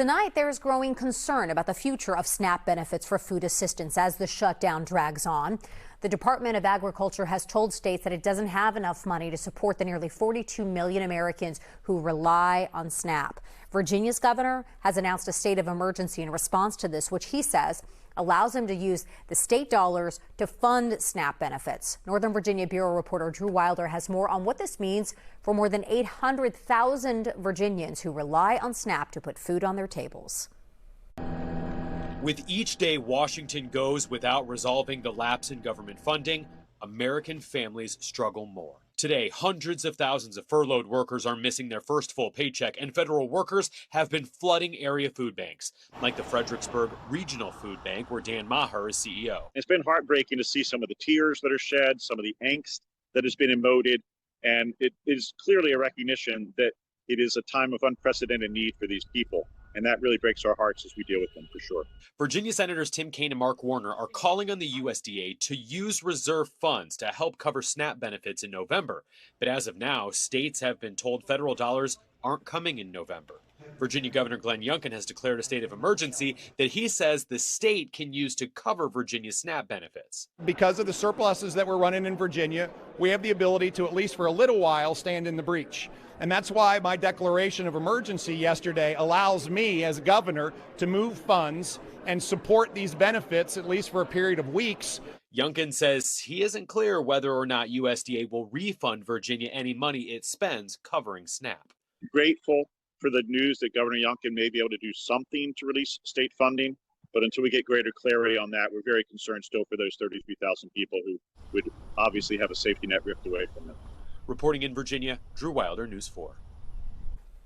Tonight, there's growing concern about the future of SNAP benefits for food assistance as the shutdown drags on. The Department of Agriculture has told states that it doesn't have enough money to support the nearly 42 million Americans who rely on SNAP. Virginia's governor has announced a state of emergency in response to this, which he says allows him to use the state dollars to fund SNAP benefits. Northern Virginia Bureau reporter Drew Wilder has more on what this means for more than 800,000 Virginians who rely on SNAP to put food on their tables. With each day Washington goes without resolving the lapse in government funding, American families struggle more. Today, hundreds of thousands of furloughed workers are missing their first full paycheck, and federal workers have been flooding area food banks, like the Fredericksburg Regional Food Bank, where Dan Maher is CEO. It's been heartbreaking to see some of the tears that are shed, some of the angst that has been emoted, and it is clearly a recognition that it is a time of unprecedented need for these people. And that really breaks our hearts as we deal with them, for sure. Virginia Senators Tim Kaine and Mark Warner are calling on the USDA to use reserve funds to help cover SNAP benefits in November. But as of now, states have been told federal dollars aren't coming in November. Virginia Governor Glenn Youngkin has declared a state of emergency that he says the state can use to cover Virginia's SNAP benefits. Because of the surpluses that we're running in Virginia, we have the ability to, at least for a little while, stand in the breach. And that's why my declaration of emergency yesterday allows me as governor to move funds and support these benefits, at least for a period of weeks. Youngkin says he isn't clear whether or not USDA will refund Virginia any money it spends covering SNAP. Grateful for the news that Governor Youngkin may be able to do something to release state funding. But until we get greater clarity on that, we're very concerned still for those 33,000 people who would obviously have a safety net ripped away from them. Reporting in Virginia, Drew Wilder, News 4.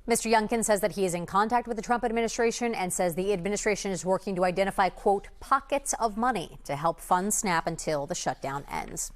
Mr. Youngkin says that he is in contact with the Trump administration and says the administration is working to identify, quote, pockets of money to help fund SNAP until the shutdown ends.